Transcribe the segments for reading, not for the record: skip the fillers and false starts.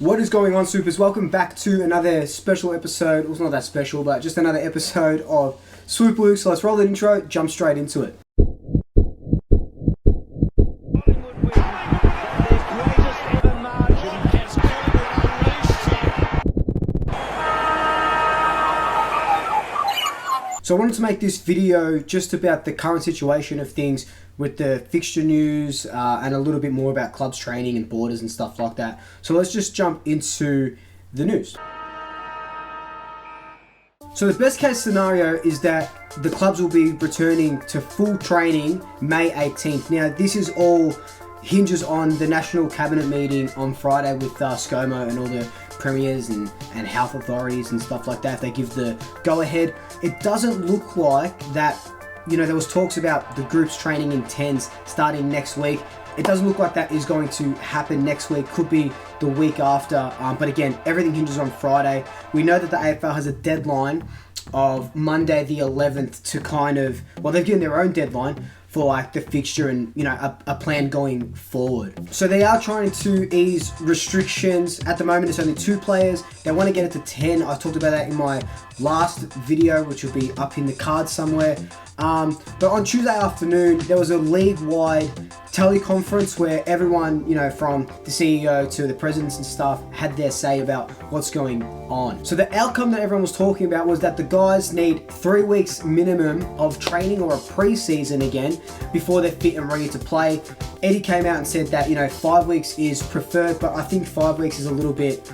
What is going on, Swoopers? Welcome back to another special episode. Well, it's not that special, but just another episode of Swoop Luke. So let's roll the intro, jump straight into it. So I wanted to make this video just about the current situation of things with the fixture news and a little bit more about clubs training and borders and stuff like that. So let's just jump into the news. So the best case scenario is that the clubs will be returning to full training May 18th. Now this is all hinges on the National Cabinet meeting on Friday with ScoMo and all the premiers and health authorities and stuff like that. If they give the go ahead, it doesn't look like that. You know, there was talks about the groups training in 10s starting next week. It doesn't look like that is going to happen next week. Could be the week after. But again, everything hinges on Friday. We know that the AFL has a deadline of Monday the 11th to kind of, well, they've given their own deadline for like the fixture and, you know, a plan going forward. So they are trying to ease restrictions. At the moment, it's only 2 players. They want to get it to 10. I talked about that in my last video, which will be up in the card somewhere. But on Tuesday afternoon, there was a league-wide teleconference where everyone, you know, from the CEO to the presidents and stuff had their say about what's going on. So the outcome that everyone was talking about was that the guys need 3 weeks minimum of training or a pre-season again before they're fit and ready to play. Eddie came out and said that, you know, 5 weeks is preferred, but I think 5 weeks is a little bit,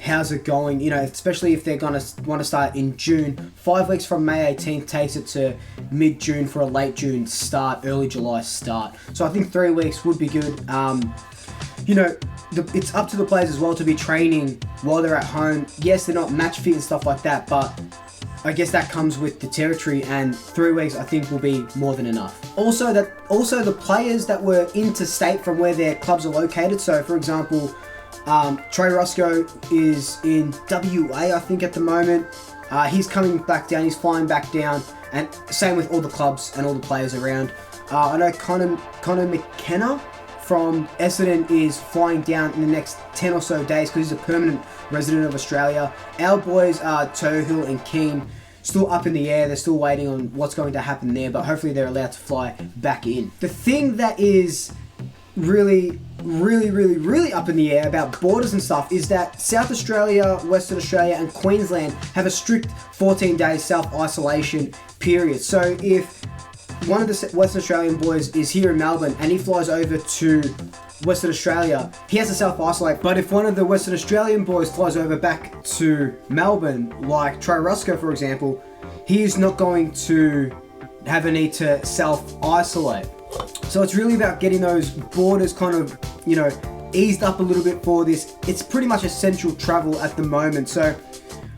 how's it going? You know, especially if they're going to want to start in June. 5 weeks from May 18th takes it to mid-June for a late June start, early July start. So I think 3 weeks would be good. You know, it's up to the players as well to be training while they're at home. Yes, they're not match fit and stuff like that, but I guess that comes with the territory, and 3 weeks I think will be more than enough. Also the players that were interstate from where their clubs are located. So for example, Trey Roscoe is in WA, I think, at the moment. He's coming back down, he's flying back down, and same with all the clubs and all the players around. I know Connor McKenna from Essendon is flying down in the next 10 or so days because he's a permanent resident of Australia. Our boys are Tohill and Keane, still up in the air. They're still waiting on what's going to happen there, but hopefully they're allowed to fly back in. The thing that is really up in the air about borders and stuff is that South Australia, Western Australia and Queensland have a strict 14-day self-isolation period. So if one of the Western Australian boys is here in Melbourne and he flies over to Western Australia, he has to self-isolate. But if one of the Western Australian boys flies over back to Melbourne, like Trey Roscoe for example, he is not going to have a need to self-isolate. So it's really about getting those borders kind of, you know, eased up a little bit for this. It's pretty much essential travel at the moment. So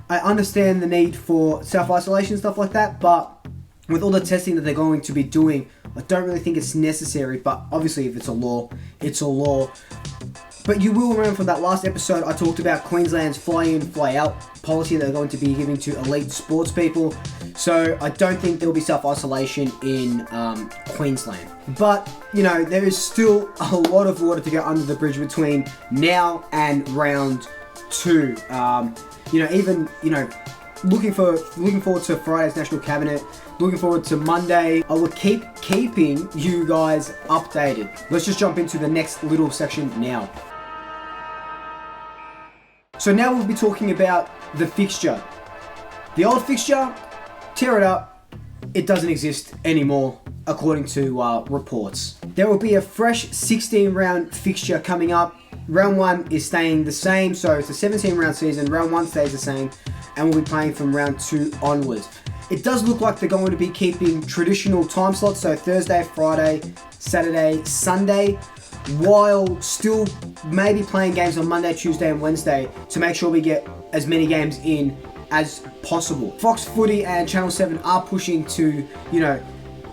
I understand the need for self-isolation and stuff like that, but with all the testing that they're going to be doing, I don't really think it's necessary. But obviously if it's a law, it's a law. But you will remember from that last episode, I talked about Queensland's fly in, fly out policy that they're going to be giving to elite sports people. So I don't think there will be self-isolation in Queensland. But, you know, there is still a lot of water to go under the bridge between now and round 2. You know, even, you know, looking forward to Friday's National Cabinet, looking forward to Monday. I will keeping you guys updated. Let's just jump into the next little section now. So now we'll be talking about the fixture. The old fixture, tear it up, it doesn't exist anymore according to reports. There will be a fresh 16-round fixture coming up. Round 1 is staying the same, so it's a 17-round season. Round 1 stays the same, and we'll be playing from round 2 onwards. It does look like they're going to be keeping traditional time slots, so Thursday, Friday, Saturday, Sunday, while still maybe playing games on Monday, Tuesday and Wednesday to make sure we get as many games in as possible. Fox Footy and Channel 7 are pushing to, you know,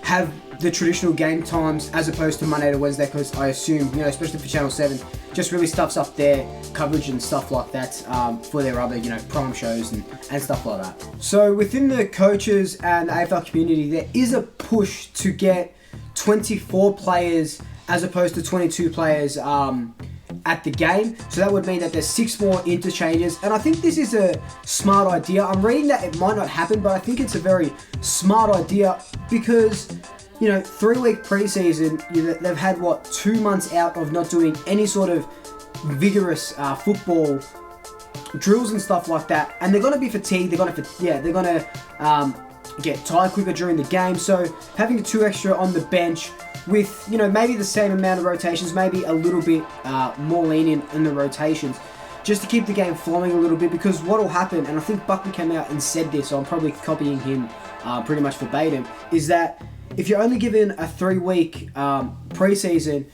have the traditional game times as opposed to Monday to Wednesday, because I assume, you know, especially for Channel 7, just really stuffs up their coverage and stuff like that for their other, you know, prime shows and stuff like that. So within the coaches and the AFL community, there is a push to get 24 players as opposed to 22 players at the game. So that would mean that there's 6 more interchanges. And I think this is a smart idea. I'm reading that it might not happen, but I think it's a very smart idea because, 3-week preseason, they've had, 2 months out of not doing any sort of vigorous football drills and stuff like that. And they're going to be fatigued. They're going to get tired quicker during the game. So having the 2 extra on the bench with, maybe the same amount of rotations, maybe a little bit more lenient in the rotations, just to keep the game flowing a little bit. Because what will happen, and I think Buckley came out and said this, so I'm probably copying him pretty much verbatim, is that if you're only given a 3-week preseason,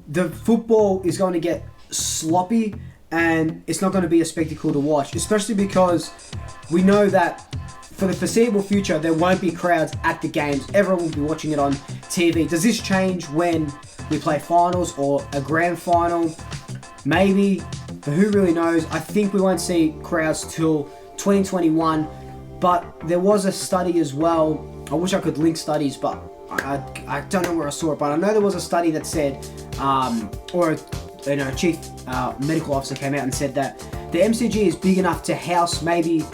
the football is going to get sloppy and it's not going to be a spectacle to watch, especially because we know that for the foreseeable future, there won't be crowds at the games. Everyone will be watching it on TV. Does this change when we play finals or a grand final? Maybe, but who really knows? I think we won't see crowds till 2021, but there was a study as well. I wish I could link studies, but I don't know where I saw it, but I know there was a study that said, chief medical officer came out and said that the MCG is big enough to house maybe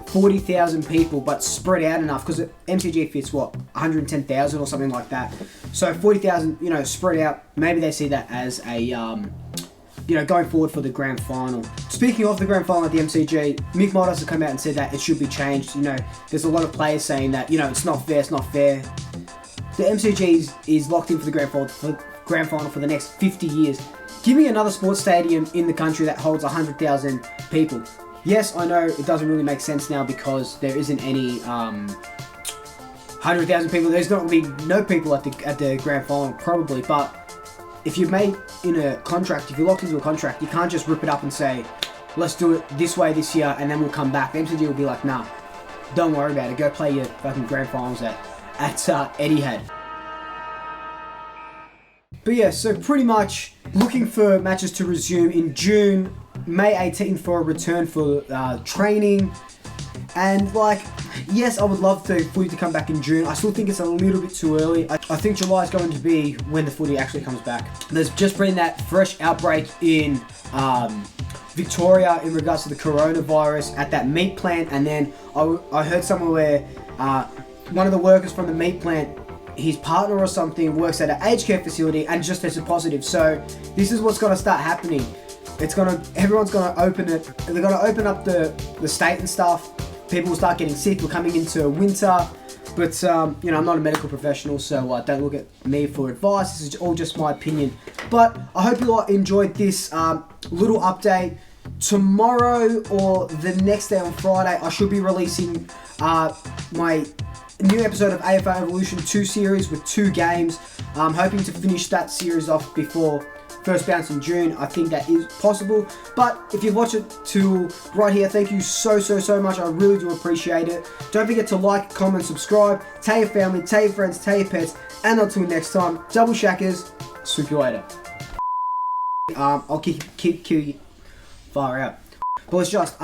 40,000 people, but spread out enough, because MCG fits 110,000 or something like that. So 40,000, spread out. Maybe they see that as a going forward for the grand final. Speaking of the grand final at the MCG, Mick Midas has come out and said that it should be changed. There's a lot of players saying that it's not fair. The MCG is locked in for the grand final for the next 50 years. Give me another sports stadium in the country that holds 100,000 people. Yes, I know it doesn't really make sense now because there isn't any 100,000 people. There's not going to be no people at the grand final probably. But if you've made in a contract, if you're locked into a contract, you can't just rip it up and say, let's do it this way this year and then we'll come back. The MCG will be like, nah, don't worry about it. Go play your fucking grand finals at Etihad. But yeah, so pretty much looking for matches to resume in June, May 18th for a return for training. And yes, I would love the footy to come back in June. I still think it's a little bit too early. I think July is going to be when the footy actually comes back. There's just been that fresh outbreak in Victoria in regards to the coronavirus at that meat plant. And then I heard somewhere where one of the workers from the meat plant, his partner or something, works at an aged care facility and just tested positive. So this is what's going to start happening. Everyone's going to open it. They're going to open up the state and stuff. People will start getting sick. We're coming into winter. But, I'm not a medical professional, so don't look at me for advice. This is all just my opinion. But I hope you all enjoyed this little update. Tomorrow or the next day on Friday, I should be releasing my new episode of AFL Evolution 2 series with 2 games. I'm hoping to finish that series off before first bounce in June. I think that is possible. But if you've watched it to right here, thank you so much. I really do appreciate it. Don't forget to like, comment, subscribe. Tell your family, tell your friends, tell your pets. And until next time, double shackers. Swoop you later. I'll keep you far out. But it's just